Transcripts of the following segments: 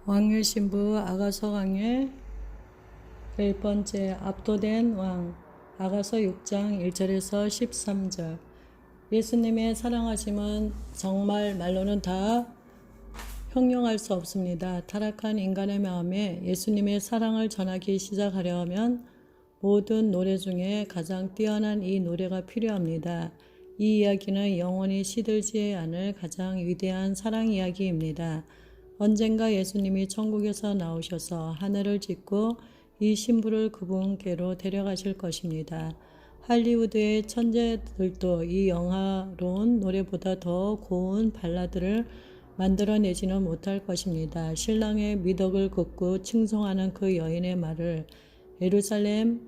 왕의 신부 아가서 강의 1번째 압도된 왕 아가서 6장 1절에서 13절. 예수님의 사랑하심은 정말 말로는 다 형용할 수 없습니다. 타락한 인간의 마음에 예수님의 사랑을 전하기 시작하려 하면 모든 노래 중에 가장 뛰어난 이 노래가 필요합니다. 이 이야기는 영원히 시들지 않을 가장 위대한 사랑 이야기입니다. 언젠가 예수님이 천국에서 나오셔서 하늘을 짓고 이 신부를 그분께로 데려가실 것입니다. 할리우드의 천재들도 이 영화로운 노래보다 더 고운 발라드를 만들어내지는 못할 것입니다. 신랑의 미덕을 긋고 칭송하는 그 여인의 말을 예루살렘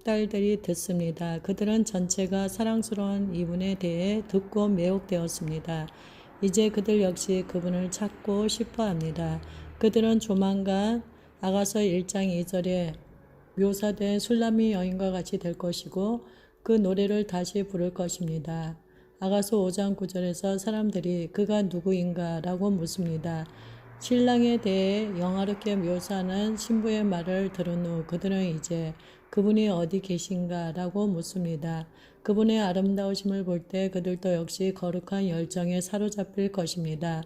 딸들이 듣습니다. 그들은 전체가 사랑스러운 이분에 대해 듣고 매혹되었습니다. 이제 그들 역시 그분을 찾고 싶어합니다. 그들은 조만간 아가서 1장 2절에 묘사된 술람미 여인과 같이 될 것이고 그 노래를 다시 부를 것입니다. 아가서 5장 9절에서 사람들이 그가 누구인가 라고 묻습니다. 신랑에 대해 영화롭게 묘사하는 신부의 말을 들은 후 그들은 이제 그분이 어디 계신가 라고 묻습니다. 그분의 아름다우심을 볼 때 그들도 역시 거룩한 열정에 사로잡힐 것입니다.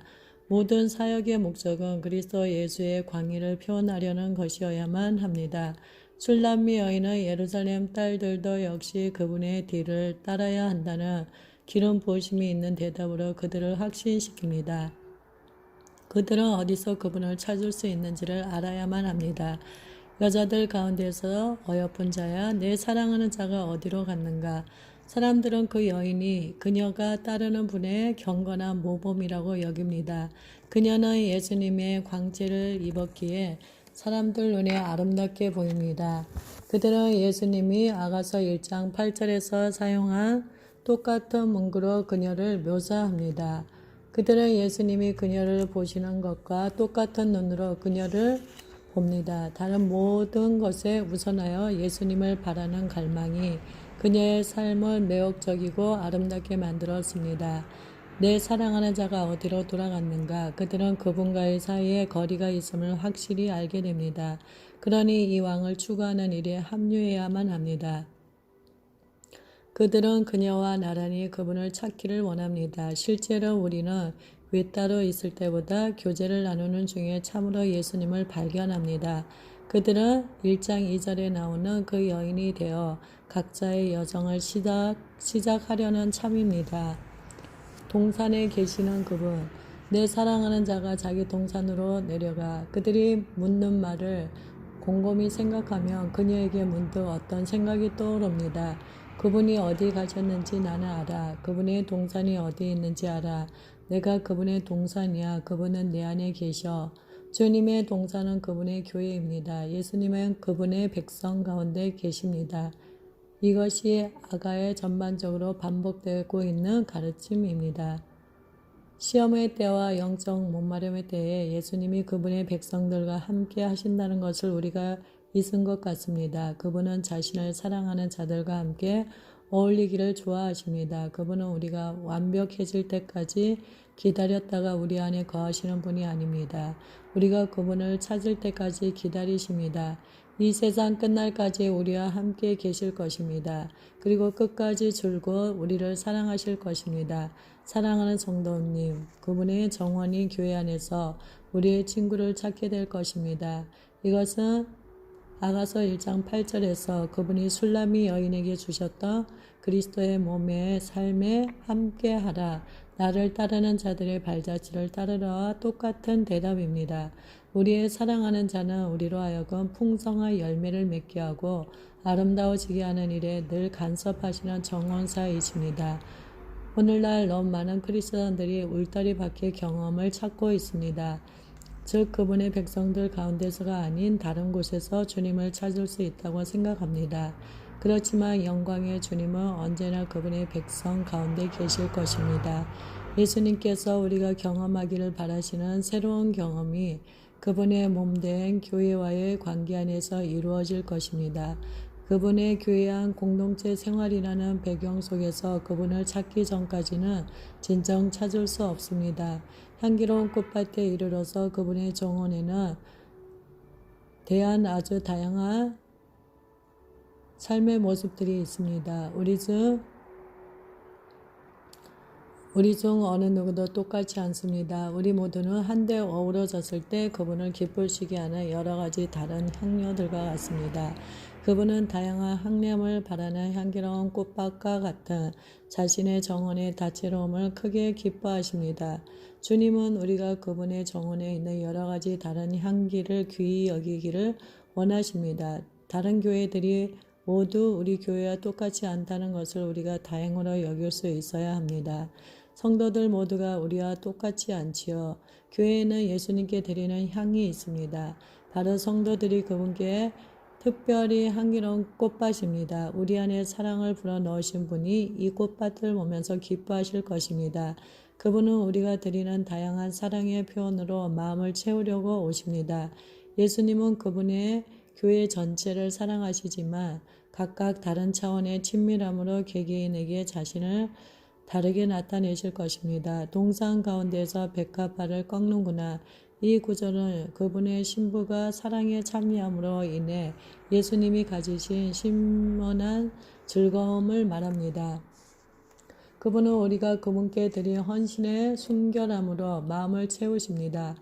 모든 사역의 목적은 그리스도 예수의 광의를 표현하려는 것이어야만 합니다. 술람미 여인은 예루살렘 딸들도 역시 그분의 뒤를 따라야 한다는 기름 부으심이 있는 대답으로 그들을 확신시킵니다. 그들은 어디서 그분을 찾을 수 있는지를 알아야만 합니다. 여자들 가운데서 어여쁜 자야 내 사랑하는 자가 어디로 갔는가. 사람들은 그 여인이 그녀가 따르는 분의 경건한 모범이라고 여깁니다. 그녀는 예수님의 광채를 입었기에 사람들 눈에 아름답게 보입니다. 그들은 예수님이 아가서 1장 8절에서 사용한 똑같은 문구로 그녀를 묘사합니다. 그들은 예수님이 그녀를 보시는 것과 똑같은 눈으로 그녀를 봅니다. 다른 모든 것에 우선하여 예수님을 바라는 갈망이 그녀의 삶을 매혹적이고 아름답게 만들었습니다. 내 사랑하는 자가 어디로 돌아갔는가? 그들은 그분과의 사이에 거리가 있음을 확실히 알게 됩니다. 그러니 이 왕을 추구하는 일에 합류해야만 합니다. 그들은 그녀와 나란히 그분을 찾기를 원합니다. 실제로 우리는 외따로 있을 때보다 교제를 나누는 중에 참으로 예수님을 발견합니다. 그들은 1장 2절에 나오는 그 여인이 되어 각자의 여정을 시작하려는 참입니다. 동산에 계시는 그분, 내 사랑하는 자가 자기 동산으로 내려가. 그들이 묻는 말을 곰곰이 생각하면 그녀에게 문득 어떤 생각이 떠오릅니다. 그분이 어디 가셨는지 나는 알아. 그분의 동산이 어디 있는지 알아. 내가 그분의 동산이야. 그분은 내 안에 계셔. 주님의 동산은 그분의 교회입니다. 예수님은 그분의 백성 가운데 계십니다. 이것이 아가에 전반적으로 반복되고 있는 가르침입니다. 시험의 때와 영적 목마름의 때에 예수님이 그분의 백성들과 함께 하신다는 것을 우리가 잊은 것 같습니다. 그분은 자신을 사랑하는 자들과 함께 어울리기를 좋아하십니다. 그분은 우리가 완벽해질 때까지 기다렸다가 우리 안에 거하시는 분이 아닙니다. 우리가 그분을 찾을 때까지 기다리십니다. 이 세상 끝날까지 우리와 함께 계실 것입니다. 그리고 끝까지 줄곧 우리를 사랑하실 것입니다. 사랑하는 성도님, 그분의 정원이 교회 안에서 우리의 친구를 찾게 될 것입니다. 이것은 아가서 1장 8절에서 그분이 술람미 여인에게 주셨던 그리스도의 몸의 삶에 함께하라. 나를 따르는 자들의 발자취를 따르라와 똑같은 대답입니다. 우리의 사랑하는 자는 우리로 하여금 풍성한 열매를 맺게 하고 아름다워지게 하는 일에 늘 간섭하시는 정원사이십니다. 오늘날 너무 많은 크리스천들이 울타리 밖의 경험을 찾고 있습니다. 즉 그분의 백성들 가운데서가 아닌 다른 곳에서 주님을 찾을 수 있다고 생각합니다. 그렇지만 영광의 주님은 언제나 그분의 백성 가운데 계실 것입니다. 예수님께서 우리가 경험하기를 바라시는 새로운 경험이 그분의 몸된 교회와의 관계 안에서 이루어질 것입니다. 그분의 교회한 공동체 생활이라는 배경 속에서 그분을 찾기 전까지는 진정 찾을 수 없습니다. 향기로운 꽃밭에 이르러서 그분의 정원에는 대한 아주 다양한 삶의 모습들이 있습니다. 우리 중 어느 누구도 똑같지 않습니다. 우리 모두는 한데 어우러졌을 때 그분을 기쁘시게 하는 여러 가지 다른 향료들과 같습니다. 그분은 다양한 향냄을 바라는 향기로운 꽃밭과 같은 자신의 정원의 다채로움을 크게 기뻐하십니다. 주님은 우리가 그분의 정원에 있는 여러 가지 다른 향기를 귀히 여기기를 원하십니다. 다른 교회들이 모두 우리 교회와 똑같지 않다는 것을 우리가 다행으로 여길 수 있어야 합니다. 성도들 모두가 우리와 똑같지 않지요. 교회에는 예수님께 드리는 향이 있습니다. 바로 성도들이 그분께 특별히 향기로운 꽃밭입니다. 우리 안에 사랑을 불어넣으신 분이 이 꽃밭을 보면서 기뻐하실 것입니다. 그분은 우리가 드리는 다양한 사랑의 표현으로 마음을 채우려고 오십니다. 예수님은 그분의 교회 전체를 사랑하시지만 각각 다른 차원의 친밀함으로 개개인에게 자신을 다르게 나타내실 것입니다. 동상 가운데서 백합화를 꺾는구나. 이 구절은 그분의 신부가 사랑에 참여함으로 인해 예수님이 가지신 심원한 즐거움을 말합니다. 그분은 우리가 그분께 드린 헌신의 순결함으로 마음을 채우십니다.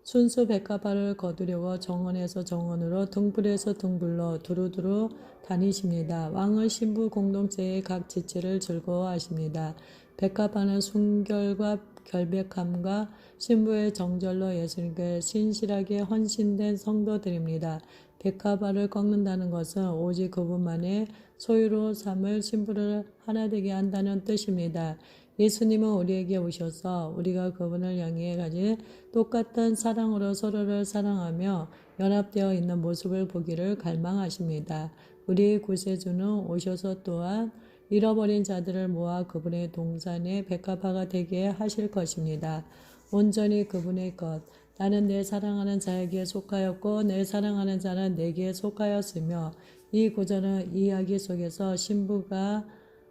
순수 백합화를 거두려고 정원에서 정원으로 등불에서 등불로 두루두루 다니십니다. 왕은 신부 공동체의 각 지체를 즐거워하십니다. 백합화는 순결과 결백함과 신부의 정절로 예수님께 신실하게 헌신된 성도들입니다. 백합화를 꺾는다는 것은 오직 그분만의 소유로 삼을 신부를 하나 되게 한다는 뜻입니다. 예수님은 우리에게 오셔서 우리가 그분을 향해 가진 똑같은 사랑으로 서로를 사랑하며 연합되어 있는 모습을 보기를 갈망하십니다. 우리의 구세주는 오셔서 또한 잃어버린 자들을 모아 그분의 동산에 백합화가 되게 하실 것입니다. 온전히 그분의 것. 나는 내 사랑하는 자에게 속하였고 내 사랑하는 자는 내게 속하였으며, 이 구절은 이 이야기 속에서 신부가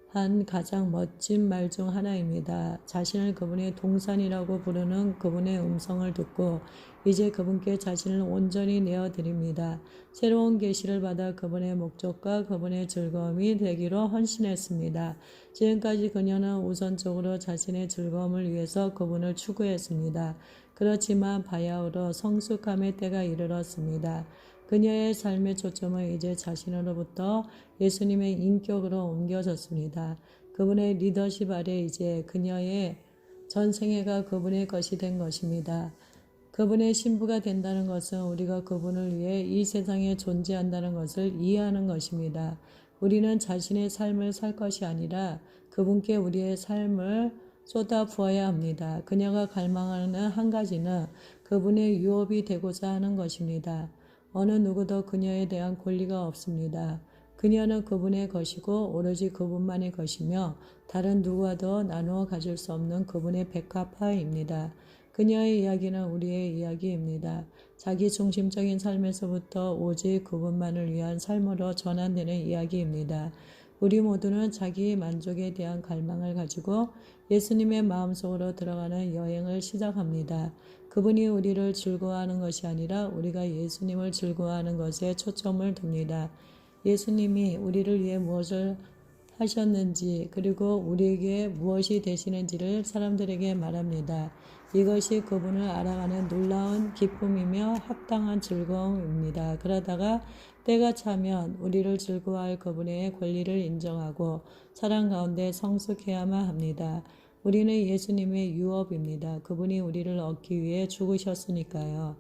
한 가장 멋진 말 중 하나입니다. 자신을 그분의 동산이라고 부르는 그분의 음성을 듣고 이제 그분께 자신을 온전히 내어드립니다. 새로운 계시를 받아 그분의 목적과 그분의 즐거움이 되기로 헌신했습니다. 지금까지 그녀는 우선적으로 자신의 즐거움을 위해서 그분을 추구했습니다. 그렇지만 바야흐로 성숙함의 때가 이르렀습니다. 그녀의 삶의 초점은 이제 자신으로부터 예수님의 인격으로 옮겨졌습니다. 그분의 리더십 아래 이제 그녀의 전생애가 그분의 것이 된 것입니다. 그분의 신부가 된다는 것은 우리가 그분을 위해 이 세상에 존재한다는 것을 이해하는 것입니다. 우리는 자신의 삶을 살 것이 아니라 그분께 우리의 삶을 쏟아 부어야 합니다. 그녀가 갈망하는 한 가지는 그분의 유업이 되고자 하는 것입니다. 어느 누구도 그녀에 대한 권리가 없습니다. 그녀는 그분의 것이고 오로지 그분만의 것이며 다른 누구와도 나누어 가질 수 없는 그분의 백합화입니다. 그녀의 이야기는 우리의 이야기입니다. 자기 중심적인 삶에서부터 오직 그분만을 위한 삶으로 전환되는 이야기입니다. 우리 모두는 자기 만족에 대한 갈망을 가지고 예수님의 마음속으로 들어가는 여행을 시작합니다. 그분이 우리를 즐거워하는 것이 아니라 우리가 예수님을 즐거워하는 것에 초점을 둡니다. 예수님이 우리를 위해 무엇을 하셨는지 그리고 우리에게 무엇이 되시는지를 사람들에게 말합니다. 이것이 그분을 알아가는 놀라운 기쁨이며 합당한 즐거움입니다. 그러다가 때가 차면 우리를 즐거워할 그분의 권리를 인정하고 사랑 가운데 성숙해야만 합니다. 우리는 예수님의 유업입니다. 그분이 우리를 얻기 위해 죽으셨으니까요.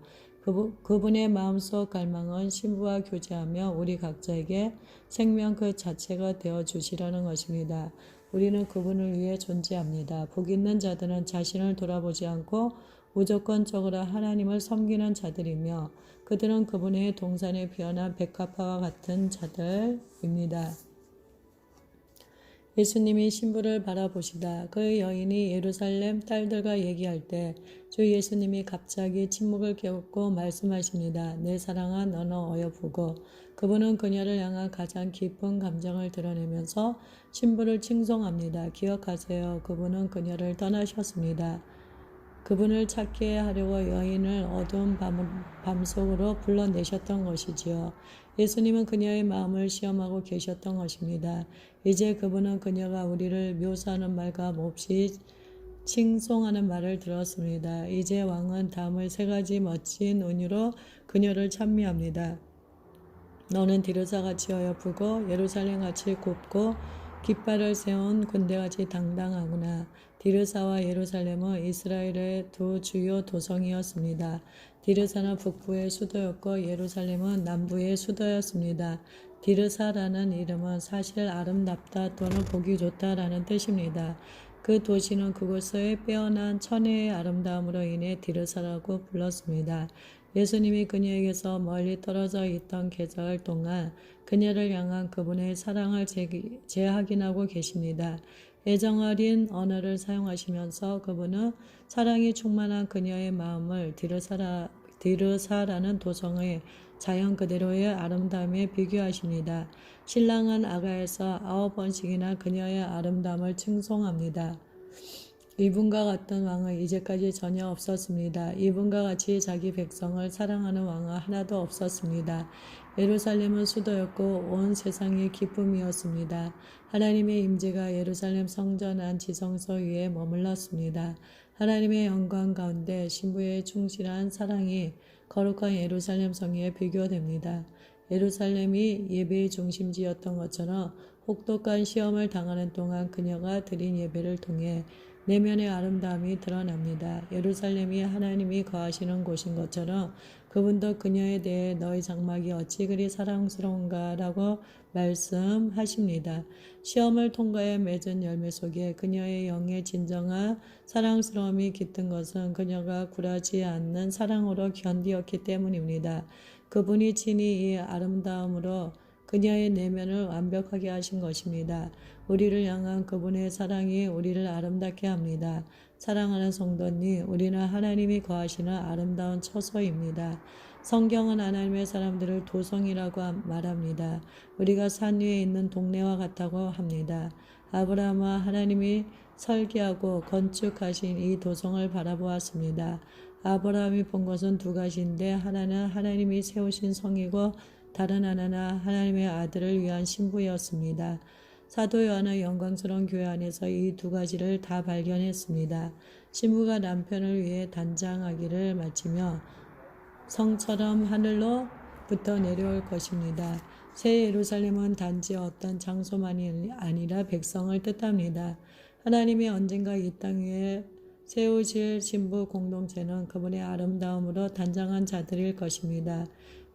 그분의 마음속 갈망은 신부와 교제하며 우리 각자에게 생명 그 자체가 되어주시려는 것입니다. 우리는 그분을 위해 존재합니다. 복 있는 자들은 자신을 돌아보지 않고 무조건적으로 하나님을 섬기는 자들이며 그들은 그분의 동산에 피어난 백합화와 같은 자들입니다. 예수님이 신부를 바라보시다 그 여인이 예루살렘 딸들과 얘기할 때 주 예수님이 갑자기 침묵을 깨우고 말씀하십니다. 내 사랑아 너는 어여쁘고. 그분은 그녀를 향한 가장 깊은 감정을 드러내면서 신부를 칭송합니다. 기억하세요. 그분은 그녀를 떠나셨습니다. 그분을 찾게 하려고 여인을 어두운 밤속으로 불러내셨던 것이지요. 예수님은 그녀의 마음을 시험하고 계셨던 것입니다. 이제 그분은 그녀가 우리를 묘사하는 말과 몹시 칭송하는 말을 들었습니다. 이제 왕은 다음의 세 가지 멋진 은유로 그녀를 찬미합니다. 너는 디르사같이 어여쁘고 예루살렘같이 곱고 깃발을 세운 군대같이 당당하구나. 디르사와 예루살렘은 이스라엘의 두 주요 도성이었습니다. 디르사는 북부의 수도였고 예루살렘은 남부의 수도였습니다. 디르사라는 이름은 사실 아름답다 또는 보기 좋다라는 뜻입니다. 그 도시는 그곳의 빼어난 천혜의 아름다움으로 인해 디르사라고 불렀습니다. 예수님이 그녀에게서 멀리 떨어져 있던 계절 동안 그녀를 향한 그분의 사랑을 재확인하고 계십니다. 애정어린 언어를 사용하시면서 그분은 사랑이 충만한 그녀의 마음을 디르사라는 도성의 자연 그대로의 아름다움에 비교하십니다. 신랑은 아가에서 9번씩이나 그녀의 아름다움을 칭송합니다. 이분과 같은 왕은 이제까지 전혀 없었습니다. 이분과 같이 자기 백성을 사랑하는 왕은 하나도 없었습니다. 예루살렘은 수도였고 온 세상이 기쁨이었습니다. 하나님의 임재가 예루살렘 성전 안 지성소 위에 머물렀습니다. 하나님의 영광 가운데 신부의 충실한 사랑이 거룩한 예루살렘 성에 비교됩니다. 예루살렘이 예배의 중심지였던 것처럼 혹독한 시험을 당하는 동안 그녀가 드린 예배를 통해 내면의 아름다움이 드러납니다. 예루살렘이 하나님이 거하시는 곳인 것처럼 그분도 그녀에 대해 너희 장막이 어찌 그리 사랑스러운가 라고 말씀하십니다. 시험을 통과해 맺은 열매 속에 그녀의 영의 진정한 사랑스러움이 깃든 것은 그녀가 굴하지 않는 사랑으로 견디었기 때문입니다. 그분이 친히 이 아름다움으로 그녀의 내면을 완벽하게 하신 것입니다. 우리를 향한 그분의 사랑이 우리를 아름답게 합니다. 사랑하는 성도님, 우리는 하나님이 거하시는 아름다운 처소입니다. 성경은 하나님의 사람들을 도성이라고 말합니다. 우리가 산 위에 있는 동네와 같다고 합니다. 아브라함은 하나님이 설계하고 건축하신 이 도성을 바라보았습니다. 아브라함이 본 것은 두 가지인데 하나는 하나님이 세우신 성이고 다른 하나는 하나님의 아들을 위한 신부였습니다. 사도 요한은 영광스러운 교회 안에서 이 두 가지를 다 발견했습니다. 신부가 남편을 위해 단장하기를 마치며 성처럼 하늘로부터 내려올 것입니다. 새 예루살렘은 단지 어떤 장소만이 아니라 백성을 뜻합니다. 하나님이 언젠가 이 땅 위에 세우실 신부 공동체는 그분의 아름다움으로 단장한 자들일 것입니다.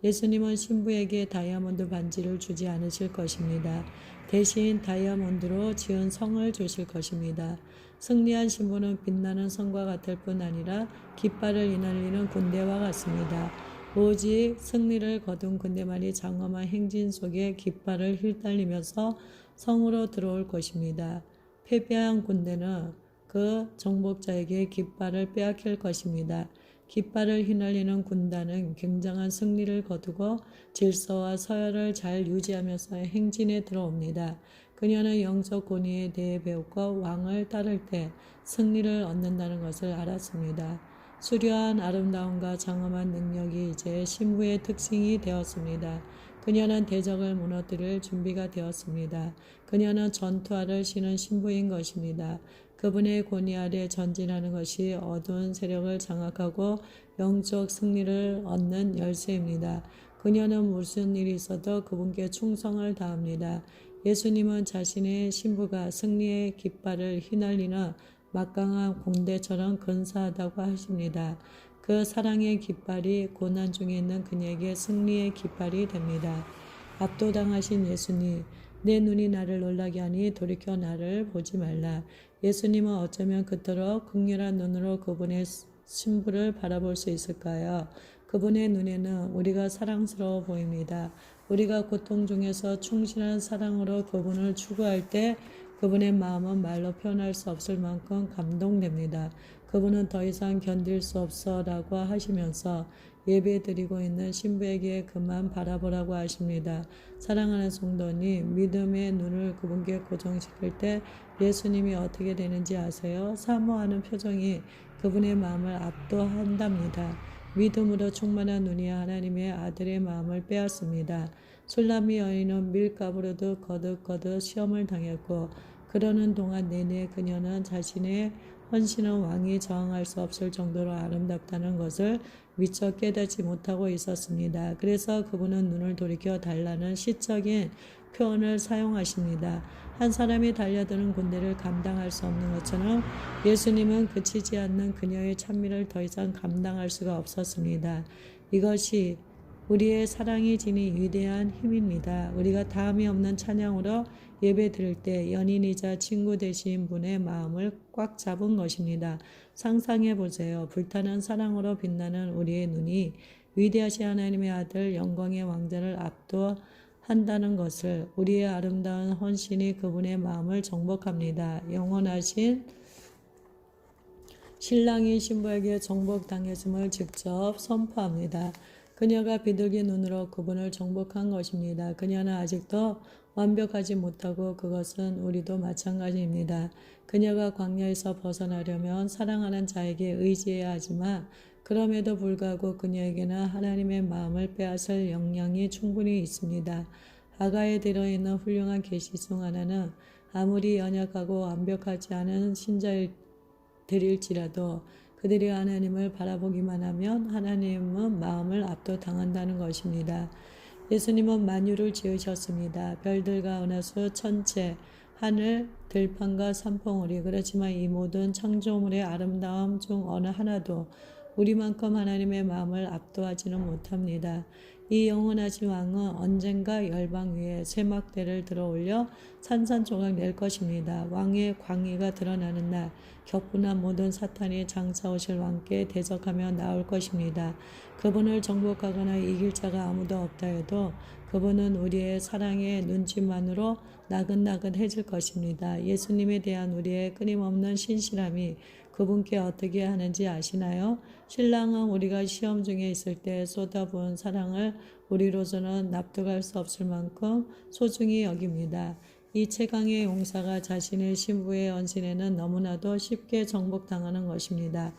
예수님은 신부에게 다이아몬드 반지를 주지 않으실 것입니다. 대신 다이아몬드로 지은 성을 주실 것입니다. 승리한 신부는 빛나는 성과 같을 뿐 아니라 깃발을 휘날리는 군대와 같습니다. 오직 승리를 거둔 군대만이 장엄한 행진 속에 깃발을 휘날리면서 성으로 들어올 것입니다. 패배한 군대는 그 정복자에게 깃발을 빼앗길 것입니다. 깃발을 휘날리는 군단은 굉장한 승리를 거두고 질서와 서열을 잘 유지하면서 행진에 들어옵니다. 그녀는 영적 권위에 대해 배웠고 왕을 따를 때 승리를 얻는다는 것을 알았습니다. 수려한 아름다움과 장엄한 능력이 이제 신부의 특징이 되었습니다. 그녀는 대적을 무너뜨릴 준비가 되었습니다. 그녀는 전투화를 신은 신부인 것입니다. 그분의 권위 아래 전진하는 것이 어두운 세력을 장악하고 영적 승리를 얻는 열쇠입니다. 그녀는 무슨 일이 있어도 그분께 충성을 다합니다. 예수님은 자신의 신부가 승리의 깃발을 휘날리는 막강한 공대처럼 근사하다고 하십니다. 그 사랑의 깃발이 고난 중에 있는 그녀에게 승리의 깃발이 됩니다. 압도당하신 예수님, 내 눈이 나를 놀라게 하니 돌이켜 나를 보지 말라. 예수님은 어쩌면 그토록 극렬한 눈으로 그분의 신부를 바라볼 수 있을까요? 그분의 눈에는 우리가 사랑스러워 보입니다. 우리가 고통 중에서 충실한 사랑으로 그분을 추구할 때 그분의 마음은 말로 표현할 수 없을 만큼 감동됩니다. 그분은 더 이상 견딜 수 없어 라고 하시면서 예배드리고 있는 신부에게 그만 바라보라고 하십니다. 사랑하는 성도님, 믿음의 눈을 그분께 고정시킬 때 예수님이 어떻게 되는지 아세요? 사모하는 표정이 그분의 마음을 압도한답니다. 믿음으로 충만한 눈이 하나님의 아들의 마음을 빼앗습니다. 술람미 여인은 밀가부로도 거듭거듭 시험을 당했고 그러는 동안 내내 그녀는 자신의 헌신은 왕이 저항할 수 없을 정도로 아름답다는 것을 미처 깨닫지 못하고 있었습니다. 그래서 그분은 눈을 돌이켜 달라는 시적인 표현을 사용하십니다. 한 사람이 달려드는 군대를 감당할 수 없는 것처럼 예수님은 그치지 않는 그녀의 찬미를 더 이상 감당할 수가 없었습니다. 이것이 우리의 사랑이 지닌 위대한 힘입니다. 우리가 다음이 없는 찬양으로 예배 드릴 때 연인이자 친구 되신 분의 마음을 꽉 잡은 것입니다. 상상해 보세요. 불타는 사랑으로 빛나는 우리의 눈이 위대하신 하나님의 아들 영광의 왕자를 압도한다는 것을 우리의 아름다운 헌신이 그분의 마음을 정복합니다. 영원하신 신랑이 신부에게 정복당했음을 직접 선포합니다. 그녀가 비둘기 눈으로 그분을 정복한 것입니다. 그녀는 아직도 완벽하지 못하고 그것은 우리도 마찬가지입니다. 그녀가 광야에서 벗어나려면 사랑하는 자에게 의지해야 하지만 그럼에도 불구하고 그녀에게는 하나님의 마음을 빼앗을 역량이 충분히 있습니다. 아가에 들어있는 훌륭한 계시 중 하나는 아무리 연약하고 완벽하지 않은 신자들일지라도 그들이 하나님을 바라보기만 하면 하나님은 마음을 압도당한다는 것입니다. 예수님은 만유를 지으셨습니다. 별들과 은하수, 천체, 하늘, 들판과 산봉우리. 그렇지만 이 모든 창조물의 아름다움 중 어느 하나도 우리만큼 하나님의 마음을 압도하지는 못합니다. 이 영원하신 왕은 언젠가 열방 위에 쇠막대를 들어올려 산산조각 낼 것입니다. 왕의 광의가 드러나는 날 격분한 모든 사탄이 장차 오실 왕께 대적하며 나올 것입니다. 그분을 정복하거나 이길 자가 아무도 없다 해도 그분은 우리의 사랑의 눈짓만으로 나긋나긋해질 것입니다. 예수님에 대한 우리의 끊임없는 신실함이 그분께 어떻게 하는지 아시나요? 신랑은 우리가 시험 중에 있을 때 쏟아부은 사랑을 우리로서는 납득할 수 없을 만큼 소중히 여깁니다. 이 최강의 용사가 자신의 신부의 헌신에는 너무나도 쉽게 정복당하는 것입니다.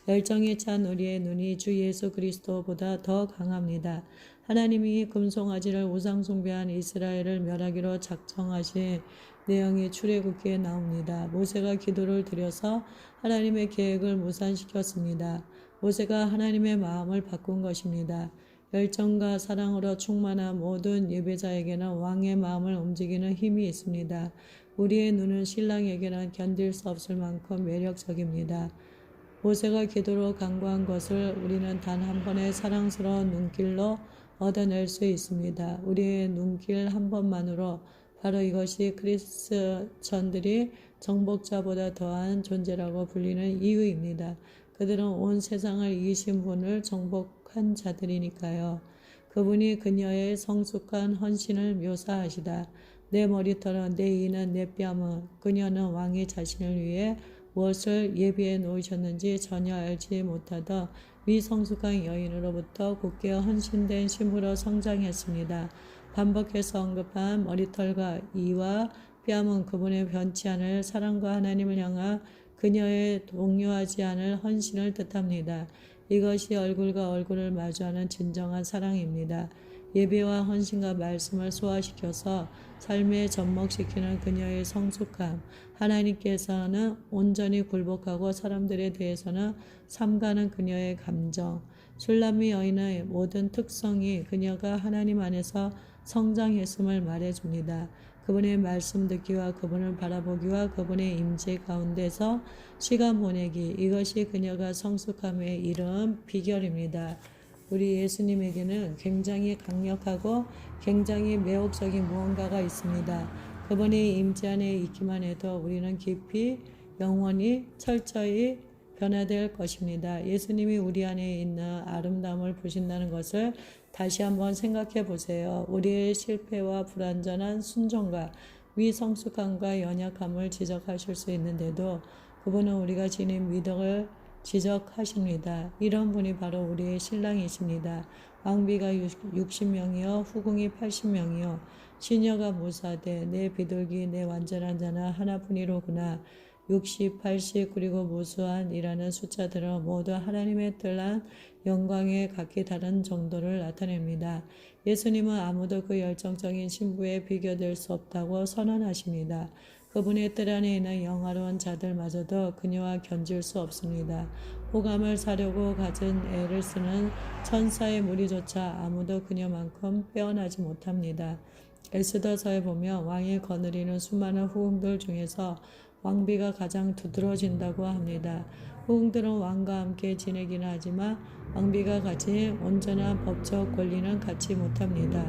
열정에 찬 우리의 눈이 주 예수 그리스도보다 더 강합니다. 하나님이 금송아지를 우상숭배한 이스라엘을 멸하기로 작정하신 내용이 출애굽기에 나옵니다. 모세가 기도를 드려서 하나님의 계획을 무산시켰습니다. 모세가 하나님의 마음을 바꾼 것입니다. 열정과 사랑으로 충만한 모든 예배자에게는 왕의 마음을 움직이는 힘이 있습니다. 우리의 눈은 신랑에게는 견딜 수 없을 만큼 매력적입니다. 모세가 기도로 간구한 것을 우리는 단 한 번의 사랑스러운 눈길로 얻어낼 수 있습니다. 우리의 눈길 한 번만으로 바로 이것이 크리스천들이 정복자보다 더한 존재라고 불리는 이유입니다. 그들은 온 세상을 이기신 분을 정복한 자들이니까요. 그분이 그녀의 성숙한 헌신을 묘사하시다. 내 머리털은 내 이는 내 뺨은 그녀는 왕이 자신을 위해 무엇을 예비해 놓으셨는지 전혀 알지 못하던 미성숙한 여인으로부터 굳게 헌신된 신부로 성장했습니다. 반복해서 언급한 머리털과 이와 뺨은 그분의 변치 않을 사랑과 하나님을 향한 그녀의 동요하지 않을 헌신을 뜻합니다. 이것이 얼굴과 얼굴을 마주하는 진정한 사랑입니다. 예배와 헌신과 말씀을 소화시켜서 삶에 접목시키는 그녀의 성숙함, 하나님께서는 온전히 굴복하고 사람들에 대해서는 삼가는 그녀의 감정, 술람미 여인의 모든 특성이 그녀가 하나님 안에서 성장했음을 말해줍니다. 그분의 말씀 듣기와 그분을 바라보기와 그분의 임재 가운데서 시간 보내기, 이것이 그녀가 성숙함에 이른 비결입니다. 우리 예수님에게는 굉장히 강력하고 굉장히 매혹적인 무언가가 있습니다. 그분의 임재 안에 있기만 해도 우리는 깊이 영원히 철저히 변화될 것입니다. 예수님이 우리 안에 있는 아름다움을 보신다는 것을 다시 한번 생각해 보세요. 우리의 실패와 불완전한 순종과 미성숙함과 연약함을 지적하실 수 있는데도 그분은 우리가 지닌 미덕을 지적하십니다. 이런 분이 바로 우리의 신랑이십니다. 왕비가 60명이요 후궁이 80명이요 시녀가 무사되 내 비둘기 내 완전한 자는 하나뿐이로구나. 60, 80 그리고 무수한 이라는 숫자들은 모두 하나님의 뜻한 영광의 각기 다른 정도를 나타냅니다. 예수님은 아무도 그 열정적인 신부에 비교될 수 없다고 선언하십니다. 그분의 뜰 안에 있는 영화로운 자들마저도 그녀와 견줄 수 없습니다. 호감을 사려고 가진 애를 쓰는 천사의 무리조차 아무도 그녀만큼 빼어나지 못합니다. 에스더서에 보면 왕이 거느리는 수많은 후궁들 중에서 왕비가 가장 두드러진다고 합니다. 후궁들은 왕과 함께 지내기는 하지만 왕비가 가진 온전한 법적 권리는 갖지 못합니다.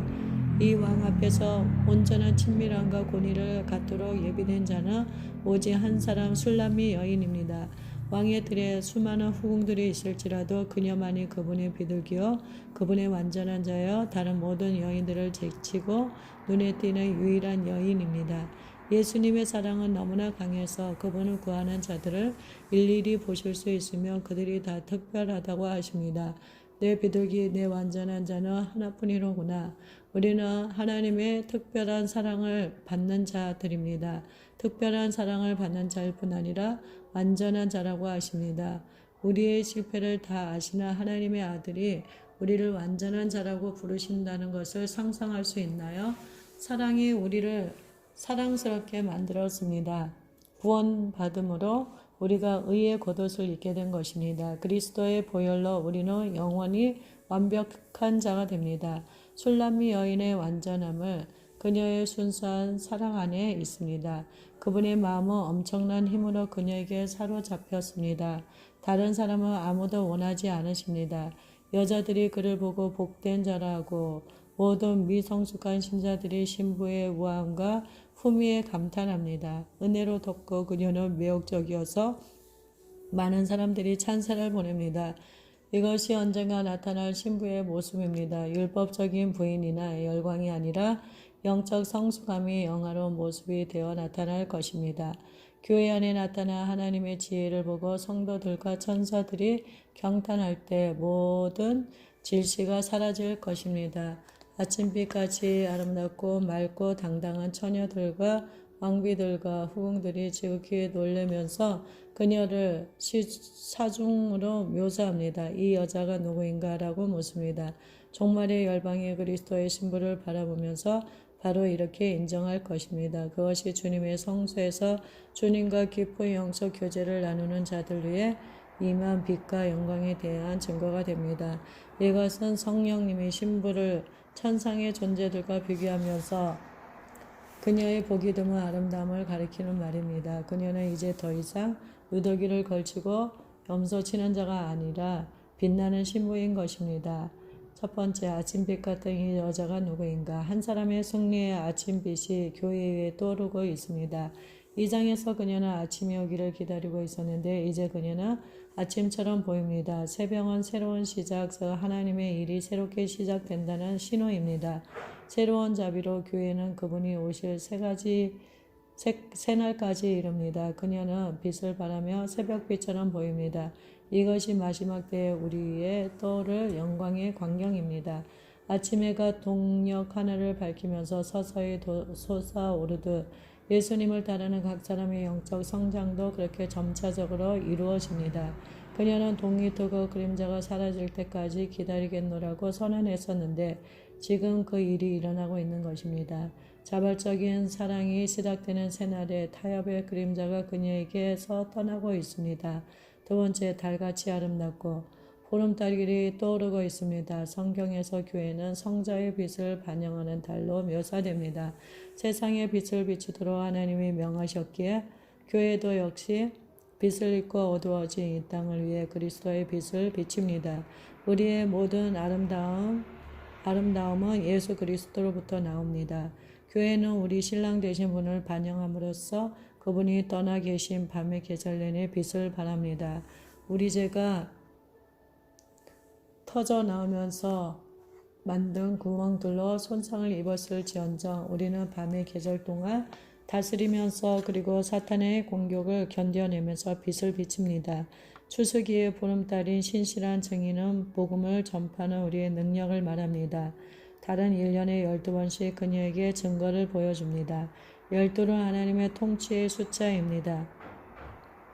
이 왕 앞에서 온전한 친밀함과 권위를 갖도록 예비된 자는 오직 한 사람 술람미 여인입니다. 왕의 들에 수많은 후궁들이 있을지라도 그녀만이 그분의 비둘기요 그분의 완전한 자여 다른 모든 여인들을 제치고 눈에 띄는 유일한 여인입니다. 예수님의 사랑은 너무나 강해서 그분을 구하는 자들을 일일이 보실 수 있으며 그들이 다 특별하다고 하십니다. 내 비둘기 내 완전한 자는 하나뿐이로구나. 우리는 하나님의 특별한 사랑을 받는 자들입니다. 특별한 사랑을 받는 자일 뿐 아니라 완전한 자라고 하십니다. 우리의 실패를 다 아시나 하나님의 아들이 우리를 완전한 자라고 부르신다는 것을 상상할 수 있나요? 사랑이 우리를 사랑스럽게 만들었습니다. 구원받음으로 우리가 의의 겉옷을 입게 된 것입니다. 그리스도의 보혈로 우리는 영원히 완벽한 자가 됩니다. 술람미 여인의 완전함을 그녀의 순수한 사랑 안에 있습니다. 그분의 마음은 엄청난 힘으로 그녀에게 사로잡혔습니다. 다른 사람은 아무도 원하지 않으십니다. 여자들이 그를 보고 복된 자라고 모든 미성숙한 신자들이 신부의 우아함과 품위에 감탄합니다. 은혜로 덮고 그녀는 매혹적이어서 많은 사람들이 찬사를 보냅니다. 이것이 언젠가 나타날 신부의 모습입니다. 율법적인 부인이나 열광이 아니라 영적 성숙함이 영화로운 모습이 되어 나타날 것입니다. 교회 안에 나타난 하나님의 지혜를 보고 성도들과 천사들이 경탄할 때 모든 질시가 사라질 것입니다. 아침빛같이 아름답고 맑고 당당한 처녀들과 왕비들과 후궁들이 지극히 놀라면서 그녀를 사중으로 묘사합니다. 이 여자가 누구인가 라고 묻습니다. 종말의 열방이 그리스도의 신부를 바라보면서 바로 이렇게 인정할 것입니다. 그것이 주님의 성소에서 주님과 깊은 영적 교제를 나누는 자들 위해 임한 빛과 영광에 대한 증거가 됩니다. 이것은 성령님이 신부를 천상의 존재들과 비교하면서 그녀의 보기 드문 아름다움을 가리키는 말입니다. 그녀는 이제 더 이상 누더기를 걸치고 염소 치는 자가 아니라 빛나는 신부인 것입니다. 첫 번째, 아침빛 같은 이 여자가 누구인가? 한 사람의 승리의 아침빛이 교회 위에 떠오르고 있습니다. 이 장에서 그녀는 아침이 오기를 기다리고 있었는데 이제 그녀는 아침처럼 보입니다. 새벽은 새로운 시작, 하나님의 일이 새롭게 시작된다는 신호입니다. 새로운 자비로 교회는 그분이 오실 새날까지 이릅니다. 그녀는 빛을 발하며 새벽빛처럼 보입니다. 이것이 마지막 때에 우리의 떠오를 영광의 광경입니다. 아침 해가 동력 하늘을 밝히면서 서서히 솟아오르듯 예수님을 따르는 각 사람의 영적 성장도 그렇게 점차적으로 이루어집니다. 그녀는 동이 뜨고 그림자가 사라질 때까지 기다리겠노라고 선언했었는데 지금 그 일이 일어나고 있는 것입니다. 자발적인 사랑이 시작되는 새날에 타협의 그림자가 그녀에게서 떠나고 있습니다. 두 번째, 달같이 아름답고 보름달길이 떠오르고 있습니다. 성경에서 교회는 성자의 빛을 반영하는 달로 묘사됩니다. 세상에 빛을 비추도록 하나님이 명하셨기에 교회도 역시 빛을 입고 어두워진 이 땅을 위해 그리스도의 빛을 비춥니다. 우리의 모든 아름다움은 예수 그리스도로부터 나옵니다. 교회는 우리 신랑 되신 분을 반영함으로써 그분이 떠나 계신 밤의 계절 내내 빛을 발합니다. 우리 죄가 터져 나오면서 만든 구멍들로 손상을 입었을지언정 우리는 밤의 계절 동안 다스리면서 그리고 사탄의 공격을 견뎌내면서 빛을 비칩니다. 추수기의 보름달인 신실한 증인은 복음을 전파하는 우리의 능력을 말합니다. 달은 1년에 12번씩 그녀에게 증거를 보여줍니다. 12는 하나님의 통치의 숫자입니다.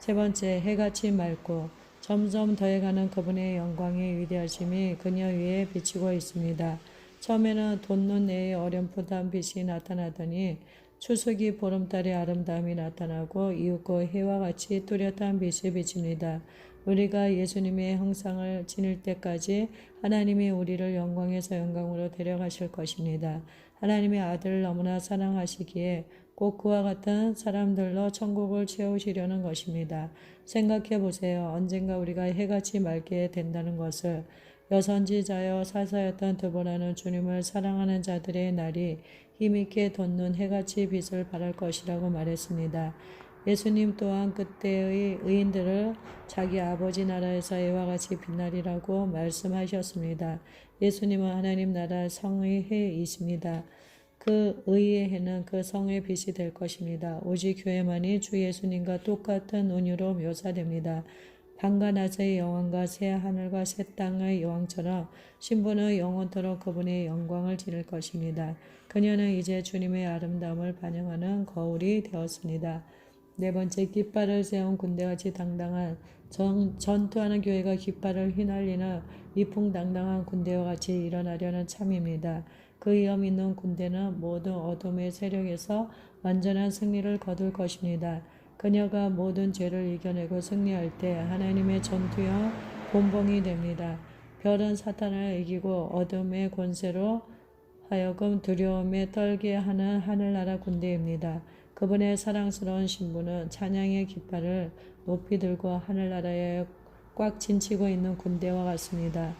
세 번째, 해같이 맑고 점점 더해가는 그분의 영광의 위대하심이 그녀 위에 비치고 있습니다. 처음에는 돋는 해의 어렴풋한 빛이 나타나더니 추수기 보름달의 아름다움이 나타나고 이윽고 해와 같이 뚜렷한 빛이 비칩니다. 우리가 예수님의 형상을 지닐 때까지 하나님이 우리를 영광에서 영광으로 데려가실 것입니다. 하나님의 아들을 너무나 사랑하시기에 꼭 그와 같은 사람들로 천국을 채우시려는 것입니다. 생각해 보세요. 언젠가 우리가 해같이 맑게 된다는 것을. 여선지자여 사사였던 드보라는 주님을 사랑하는 자들의 날이 힘있게 돋는 해같이 빛을 발할 것이라고 말했습니다. 예수님 또한 그때의 의인들을 자기 아버지 나라에서 해와 같이 빛나리라고 말씀하셨습니다. 예수님은 하나님 나라 성의 해이십니다. 그 의의 해는 그 성의 빛이 될 것입니다. 오직 교회만이 주 예수님과 똑같은 은유로 묘사됩니다. 밤과 낮의 여왕과 새 하늘과 새 땅의 여왕처럼 신부는 영원토록 그분의 영광을 지닐 것입니다. 그녀는 이제 주님의 아름다움을 반영하는 거울이 되었습니다. 네 번째, 깃발을 세운 군대같이 당당한 전투하는 교회가 깃발을 휘날리는 위풍당당한 군대와 같이 일어나려는 참입니다. 그 위험 있는 군대는 모든 어둠의 세력에서 완전한 승리를 거둘 것입니다. 그녀가 모든 죄를 이겨내고 승리할 때 하나님의 전투형 본봉이 됩니다. 별은 사탄을 이기고 어둠의 권세로 하여금 두려움에 떨게 하는 하늘나라 군대입니다. 그분의 사랑스러운 신부는 찬양의 깃발을 높이 들고 하늘나라에 꽉 진치고 있는 군대와 같습니다.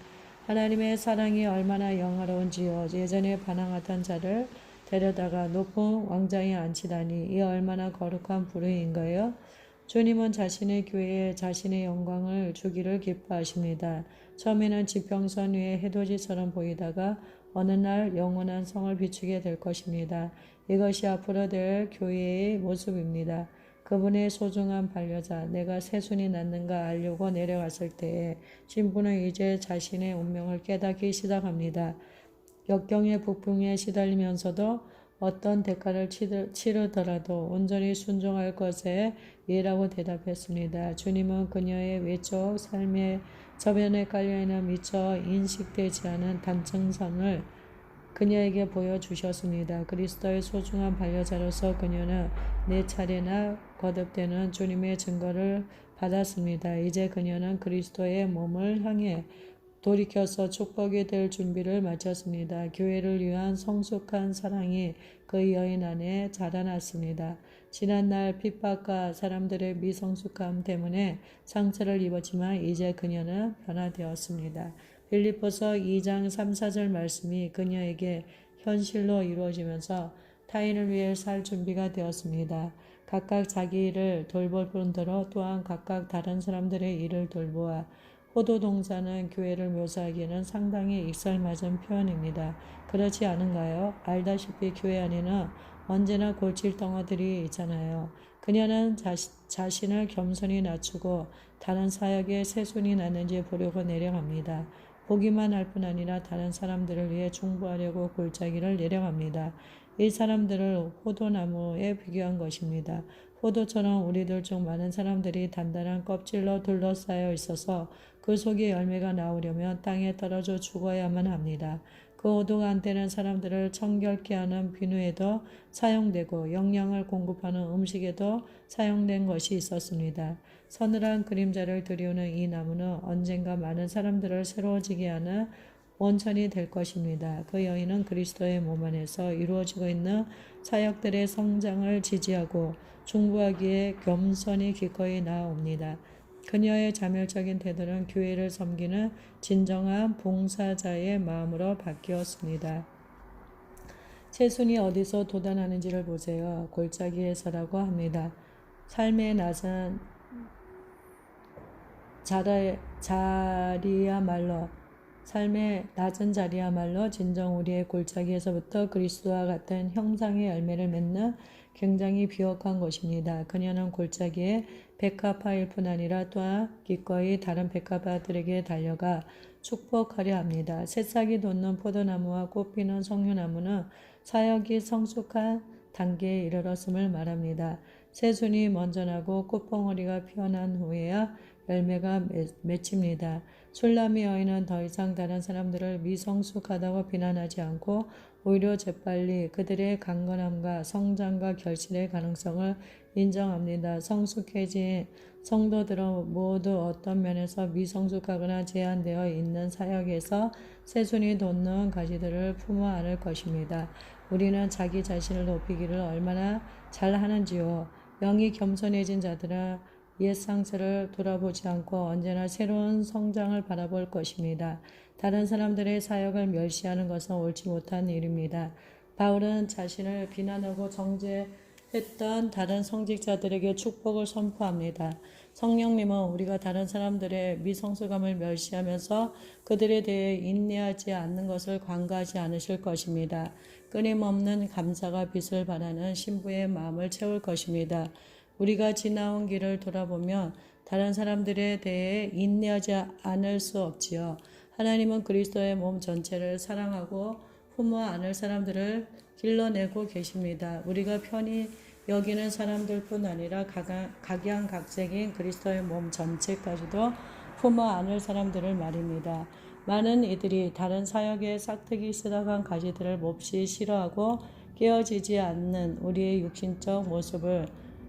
하나님의 사랑이 얼마나 영화로운지요. 예전에 반항하던 자를 데려다가 높은 왕좌에 앉히다니 이 얼마나 거룩한 불의인가요? 주님은 자신의 교회에 자신의 영광을 주기를 기뻐하십니다. 처음에는 지평선 위에 해돋이처럼 보이다가 어느 날 영원한 성을 비추게 될 것입니다. 이것이 앞으로 될 교회의 모습입니다. 그분의 소중한 반려자, 내가 새순이 났는가 알려고 내려갔을 때에 신부는 이제 자신의 운명을 깨닫기 시작합니다. 역경의 북풍에 시달리면서도 어떤 대가를 치르더라도 온전히 순종할 것에 예라고 대답했습니다. 주님은 그녀의 외적 삶의 저변에 깔려있는 미처 인식되지 않은 단청선을 그녀에게 보여주셨습니다. 그리스도의 소중한 반려자로서 그녀는 네 차례나 거듭되는 주님의 증거를 받았습니다. 이제 그녀는 그리스도의 몸을 향해 돌이켜서 축복이 될 준비를 마쳤습니다. 교회를 위한 성숙한 사랑이 그 여인 안에 자라났습니다. 지난날 핍박과 사람들의 미성숙함 때문에 상처를 입었지만 이제 그녀는 변화되었습니다. 빌립보서 2장 3, 4절 말씀이 그녀에게 현실로 이루어지면서 타인을 위해 살 준비가 되었습니다. 각각 자기 일을 돌볼 뿐더러 또한 각각 다른 사람들의 일을 돌보아 호도 동사는 교회를 묘사하기에는 상당히 익살맞은 표현입니다. 그렇지 않은가요? 알다시피 교회 안에는 언제나 골칫덩어들이 있잖아요. 그녀는 자신을 겸손히 낮추고 다른 사역에 새순이 났는지 보려고 내려갑니다. 보기만 할 뿐 아니라 다른 사람들을 위해 중보하려고 골짜기를 내려갑니다. 이 사람들을 호도나무에 비교한 것입니다. 호도처럼 우리들 중 많은 사람들이 단단한 껍질로 둘러싸여 있어서 그 속에 열매가 나오려면 땅에 떨어져 죽어야만 합니다. 그 호도가 한때는 사람들을 청결케 하는 비누에도 사용되고 영양을 공급하는 음식에도 사용된 것이 있었습니다. 서늘한 그림자를 들이우는 이 나무는 언젠가 많은 사람들을 새로워지게 하는 원천이 될 것입니다. 그 여인은 그리스도의 몸 안에서 이루어지고 있는 사역들의 성장을 지지하고 중보하기에 겸손히 기꺼이 나아옵니다. 그녀의 자멸적인 태도는 교회를 섬기는 진정한 봉사자의 마음으로 바뀌었습니다. 새순이 어디서 돋아나는지를 보세요. 골짜기에서라고 합니다. 삶의 낮은 자리야말로 진정 우리의 골짜기에서부터 그리스도와 같은 형상의 열매를 맺는 굉장히 비옥한 것입니다. 그녀는 골짜기에 백합화일 뿐 아니라 또한 기꺼이 다른 백합화들에게 달려가 축복하려 합니다. 새싹이 돋는 포도나무와 꽃피는 석류나무는 사역이 성숙한 단계에 이르렀음을 말합니다. 새순이 먼저 나고 꽃봉오리가 피어난 후에야 열매가 맺힙니다. 술람미 여인은 더 이상 다른 사람들을 미성숙하다고 비난하지 않고 오히려 재빨리 그들의 강건함과 성장과 결실의 가능성을 인정합니다. 성숙해진 성도들은 모두 어떤 면에서 미성숙하거나 제한되어 있는 사역에서 새순이 돋는 가지들을 품어 안을 것입니다. 우리는 자기 자신을 높이기를 얼마나 잘하는지요. 영이 겸손해진 자들은 옛 상처를 돌아보지 않고 언제나 새로운 성장을 바라볼 것입니다. 다른 사람들의 사역을 멸시하는 것은 옳지 못한 일입니다. 바울은 자신을 비난하고 정죄했던 다른 성직자들에게 축복을 선포합니다. 성령님은 우리가 다른 사람들의 미성숙함을 멸시하면서 그들에 대해 인내하지 않는 것을 관가하지 않으실 것입니다. 끊임없는 감사가 빛을 발하는 신부의 마음을 채울 것입니다. 우리가 지나온 길을 돌아보면 다른 사람들에 대해 인내하지 않을 수 없지요. 하나님은 그리스도의 몸 전체를 사랑하고 품어 안을 사람들을 길러내고 계십니다. 우리가 편히 여기는 사람들뿐 아니라 각양각색인 그리스도의 몸 전체까지도 품어 안을 사람들을 말입니다. 많은 이들이 다른 사역에 싹트기 시작한 가지들을 몹시 싫어하고 깨어지지 않는 우리의 육신적 모습을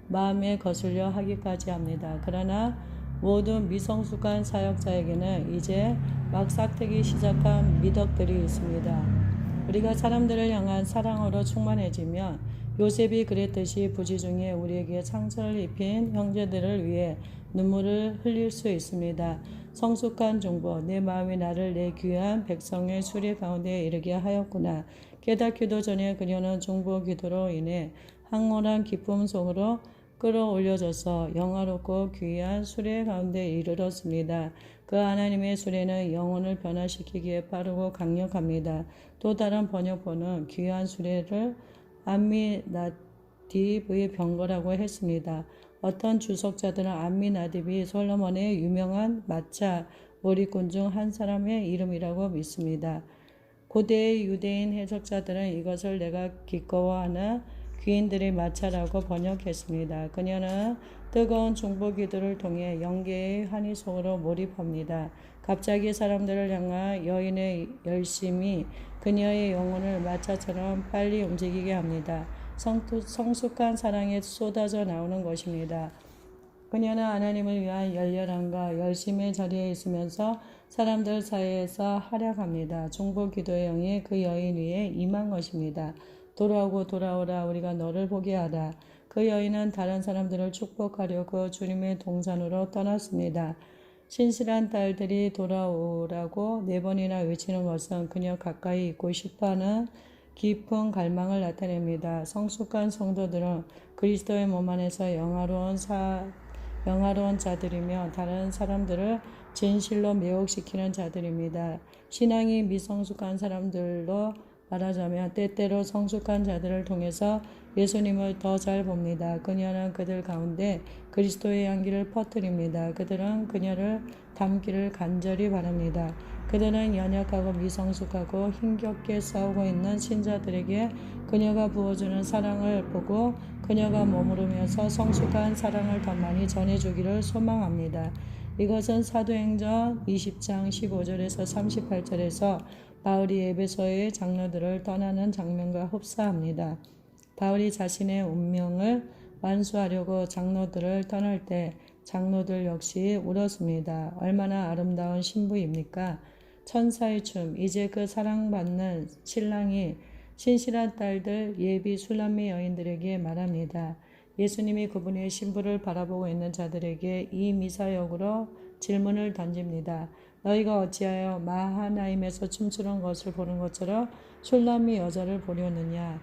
마음에 거슬려 하기까지 합니다. 그러나 모든 미성숙한 사역자에게는 이제 막 싹트기 시작한 미덕들이 있습니다. 우리가 사람들을 향한 사랑으로 충만해지면 요셉이 그랬듯이 부지 중에 우리에게 상처를 입힌 형제들을 위해 눈물을 흘릴 수 있습니다. 성숙한 종보, 내 마음이 나를 내 귀한 백성의 수레 가운데 이르게 하였구나. 깨닫기도 전에 그녀는 중보 기도로 인해 황홀한 기쁨 속으로 끌어올려져서 영화롭고 귀한 수레 가운데 이르렀습니다. 그 하나님의 수레는 영혼을 변화시키기에 빠르고 강력합니다. 또 다른 번역본은 귀한 수레를 암미나딥의 병거라고 했습니다. 어떤 주석자들은 암미나딥이 솔로몬의 유명한 마차 몰입꾼 중 한 사람의 이름이라고 믿습니다. 고대의 유대인 해석자들은 이것을 내가 기꺼워하는 귀인들의 마차라고 번역했습니다. 그녀는 뜨거운 중보 기도를 통해 영계의 환희 속으로 몰입합니다. 갑자기 사람들을 향한 여인의 열심이 그녀의 영혼을 마차처럼 빨리 움직이게 합니다. 성숙한 사랑에 쏟아져 나오는 것입니다. 그녀는 하나님을 위한 열렬함과 열심의 자리에 있으면서 사람들 사이에서 활약합니다. 중보 기도의 영이 그 여인 위에 임한 것입니다. 돌아오고 돌아오라 우리가 너를 보게 하라. 그 여인은 다른 사람들을 축복하려고 주님의 동산으로 떠났습니다. 신실한 딸들이 돌아오라고 4번이나 외치는 것은 그녀 가까이 있고 싶어하는 깊은 갈망을 나타냅니다. 성숙한 성도들은 그리스도의 몸 안에서 영화로운 자들이며 다른 사람들을 진실로 매혹시키는 자들입니다. 신앙이 미성숙한 사람들로 말하자면 때때로 성숙한 자들을 통해서 예수님을 더 잘 봅니다. 그녀는 그들 가운데 그리스도의 향기를 퍼뜨립니다. 그들은 그녀를 닮기를 간절히 바랍니다. 그들은 연약하고 미성숙하고 힘겹게 싸우고 있는 신자들에게 그녀가 부어주는 사랑을 보고 그녀가 머무르면서 성숙한 사랑을 더 많이 전해주기를 소망합니다. 이것은 사도행전 20장 15절에서 38절에서 바울이 에베소의 장로들을 떠나는 장면과 흡사합니다. 바울이 자신의 운명을 완수하려고 장로들을 떠날 때 장로들 역시 울었습니다. 얼마나 아름다운 신부입니까? 천사의 춤. 이제 그 사랑받는 신랑이 신실한 딸들 예비 술람미 여인들에게 말합니다. 예수님이 그분의 신부를 바라보고 있는 자들에게 이 미사역으로 질문을 던집니다. 너희가 어찌하여 마하나임에서 춤추는 것을 보는 것처럼 술람미 여자를 보려느냐?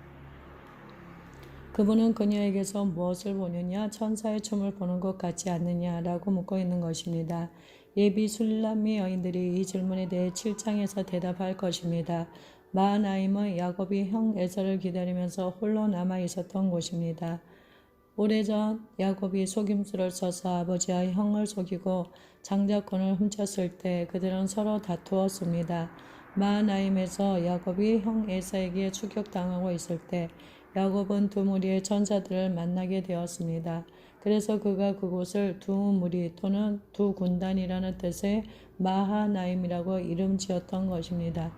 그분은 그녀에게서 무엇을 보느냐? 천사의 춤을 보는 것 같지 않느냐? 라고 묻고 있는 것입니다. 예비 술람미 여인들이 이 질문에 대해 7장에서 대답할 것입니다. 마하나임은 야곱이 형 에서를 기다리면서 홀로 남아 있었던 곳입니다. 오래전 야곱이 속임수를 써서 아버지와 형을 속이고 장자권을 훔쳤을 때 그들은 서로 다투었습니다. 마하나임에서 야곱이 형 에사에게 추격당하고 있을 때 야곱은 두 무리의 천사들을 만나게 되었습니다. 그래서 그가 그곳을 두 무리 또는 두 군단이라는 뜻의 마하나임이라고 이름 지었던 것입니다.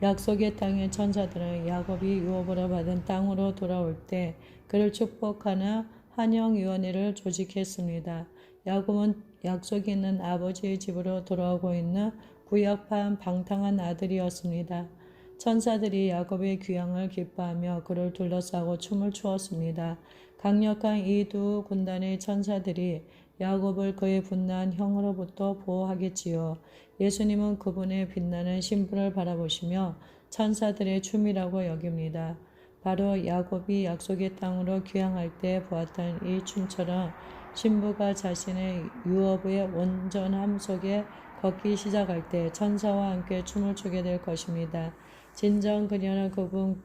약속의 땅의 천사들은 야곱이 유업으로 받은 땅으로 돌아올 때 그를 축복하는 환영위원회를 조직했습니다. 야곱은 약속이 있는 아버지의 집으로 돌아오고 있는 구약판 방탕한 아들이었습니다. 천사들이 야곱의 귀향을 기뻐하며 그를 둘러싸고 춤을 추었습니다. 강력한 이 두 군단의 천사들이 야곱을 그의 분노한 형으로부터 보호하겠지요. 예수님은 그분의 빛나는 신부를 바라보시며 천사들의 춤이라고 여깁니다. 바로 야곱이 약속의 땅으로 귀향할 때 보았던 이 춤처럼 신부가 자신의 유업의 온전함 속에 걷기 시작할 때 천사와 함께 춤을 추게 될 것입니다. 진정 그녀는 그분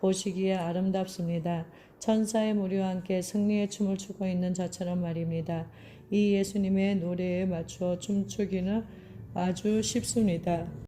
보시기에 아름답습니다. 천사의 무리와 함께 승리의 춤을 추고 있는 자처럼 말입니다. 이 예수님의 노래에 맞추어 춤추기는 아주 쉽습니다.